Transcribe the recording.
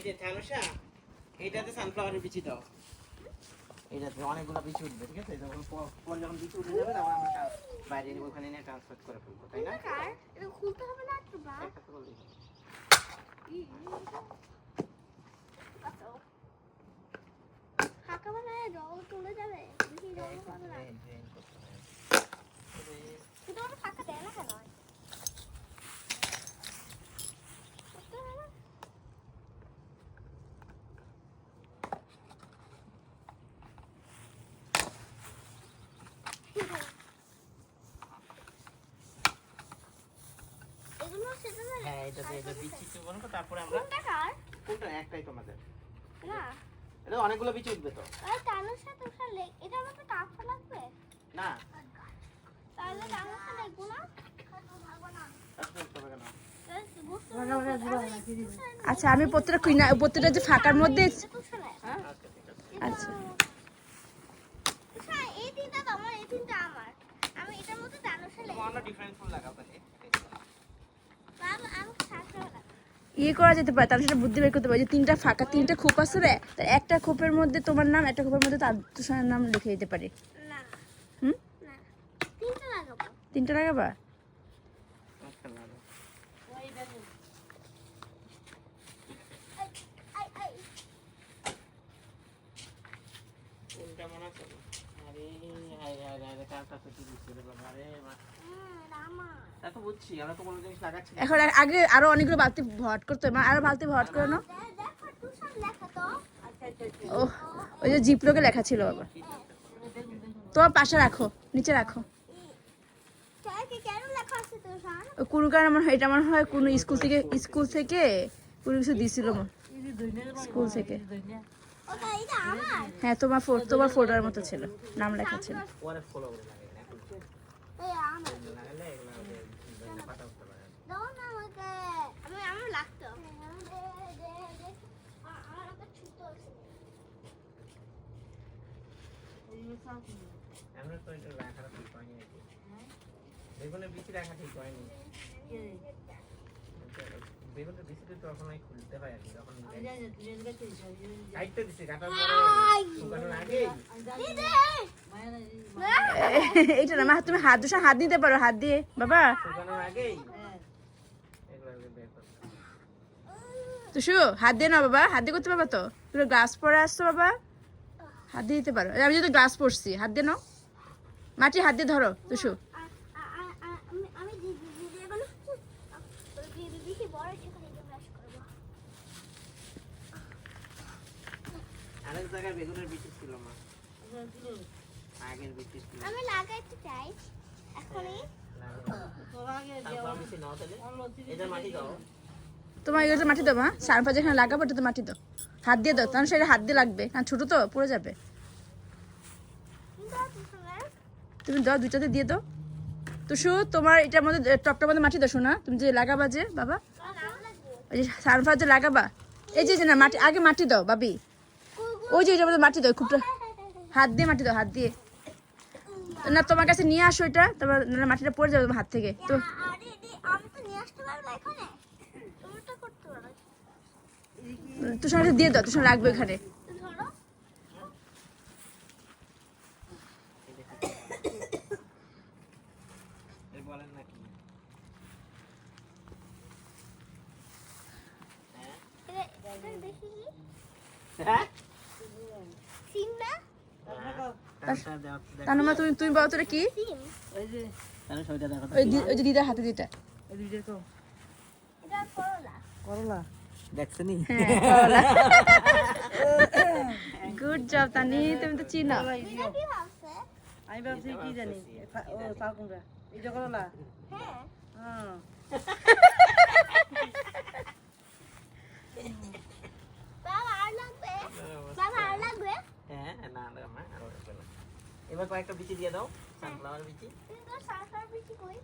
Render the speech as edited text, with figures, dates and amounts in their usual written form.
যে থানুষা এইটাতে সানফ্লাওয়ারের বিচি দাও, এইটাতে অনেকগুলো বিচি উঠবে, ঠিক আছে? যখন যখন বিচি উঠে যাবে তখন আমরা বাইরে নিয়ে ওখানে নিয়ে ট্রান্সফার করে ফেলবো, তাই না? এটা খুলতে হবে না একটু বা একটা তো বলি ফাঁকা বানায় জল চলে যাবে, বেশি জল হবে না। কিন্তু ওটা ফাঁকা দেয় না কেন? এগুলো সেটা না। হ্যাঁ, এটাতে এটা বিচি তুলবো না, তারপরে আমরা কোনটা কার? কোনটা একটাই তোমাদের, না এটা অনেকগুলো বিচি উঠবে তো। আর কানের সাথে উঠালে এটা আমাকে টাকা লাগবে না তাহলে কানের সাথে লাগবো না। আচ্ছা আমি প্রত্যেকটা যে ফাঁকার মধ্যে আচ্ছা এই তিনটা তোমার, এই তিনটা আমার। আমি এটার মধ্যে দানো ফেলে আমরা ডিফারেন্ট ফুল লাগাবো না, আমি সাথে লাগা ইয়ে করা যেতে পারে, তার সেটা বুদ্ধি বের করতে পারে যে তিনটা ফাঁকা, তিনটা খোপ আছে রে, তা একটা খোপের মধ্যে তোমার নাম, একটা খোপের মধ্যে তার তুষারের নাম লিখে দিতে পারে। না হুম না তিনটা লাগাবো। তিনটা লাগাবা? একটা লাগাবো। আই আই কোনটা মনে আছে? আরে হায় হায় হায়, কারটা তো কি দিচ্ছে রে বাবা রে মা। রামা তা তো বুঝছি, আমরা তো কোনো জিনিস লাগাচ্ছি না। এখন আগে আরো অনেকগুলো বালতি ভরাট করতে হবে, আরো বালতি ভরাট করে নাও। দেখো তুষার লেখা তো। ও ওই যে জিপলোকে লেখা ছিল বাবা, তোমার পাশে রাখো, নিচে রাখো। কি কেন লেখা আছে তুষার? ওই কোনো কারণে আমার এটা মনে হয় কোনো স্কুল থেকে কোনো কিছু দিছিল স্কুল থেকে। ওটা এটা আমার। হ্যাঁ তোমার ফটোর মতো ছিল, নাম লেখা ছিল। পরে ফলো করে লাগাই না, এখন এই আমার। লাগালে এগুলো আমাদের পাতা উঠতে পারে। দাও না আমাকে। আমার লাগতো। আমার একটা ছোট আছে। আমরা তো এটা রাখাটা ঠিক হয়নি আর কি। বেগুনের বিচি রাখা ঠিক হয়নি। বেগুনের বিচিটা তো এখন খুলতে হয় আর কি, যখন সাইডটা দিছি কাটার পরে শুকানোর আগেই। এইটা না মা, তুমি হাত দিতে পারো, হাত দিয়ে বাবা। শুকানোর আগেই এগুলো বের করতে হবে। তুষু হাত দিয়ে না বাবা, হাত দিয়ে করতে পারবা তো? তুমি গ্লাস পরে আসছো বাবা, হাত দিয়ে দিতে পারো। আমি যদি গ্লাস পরছি, হাত দিয়ে নাও, মাটি হাত দিয়ে ধরো তুষু। আমি দিদি বলো দিদি কি বড় সেখানে ব্রাশ করব। আরেক জায়গায় বেগুনের বিচি ছিল মা, আগের বিচি ছিল। আমি লাগাইতে চাই এখনই। তারপর আমি সে নাও তাহলে এটা মাটি দাও। তোমার এগুলো মাটি দাও মা, সারপা যেখানে লাগাবো ওটাতে মাটি দাও, হাত দিয়ে দাও, কারণ সেটা হাত দিয়ে লাগবে, কারণ ছোটো তো পড়ে যাবে। তুমি দাও, দুইটাতে দিয়ে দাও। তুষু তোমার এটার মধ্যে টপটার মধ্যে মাটি দাও শোনা, তুমি যে লাগাবা যে বাবা, ওই যে সারপা যে লাগাবা, এই যে না মাটি, আগে মাটি দাও বাবি, ওই যে এটার মধ্যে মাটি দাও, খুবটা হাত দিয়ে মাটি দাও, হাত দিয়ে। না তোমার কাছে নিয়ে আসো এটা, তারপর মাটিটা পড়ে যাবে তোমার হাত থেকে। তো আমি তো নিয়ে আসতে পারবো এখানে, তুমি তো করতে পারো। তুষার কাছে দিয়ে দাও, তুষার রাখবে এখানে। ধরো এই বলেন নাকি? এটা দেখি কি হ্যাঁ সিম না তার মা তুমি বলো তো এটা কি? সিম তাহলে সইটা দেখো। ওই যে দিদার হাতে দিটা। এটা করলা। দেখছনি? গুড জব তানি, তুমি তো চিনো। এটা কি ভাবছে? আমি ভাবছি কি জানি ও পাকুঙ্গা এটা করলা। হ্যাঁ হ্যাঁ বাবা আর লাগবে, বাবা আর লাগবে। হ্যাঁ না না মা, আর লাগবে না। এবার কয়েকটা বিচি দিয়ে দাও, সানফ্লাওয়ার বিচি। কিন্তু সানফ্লাওয়ার বিচি কই?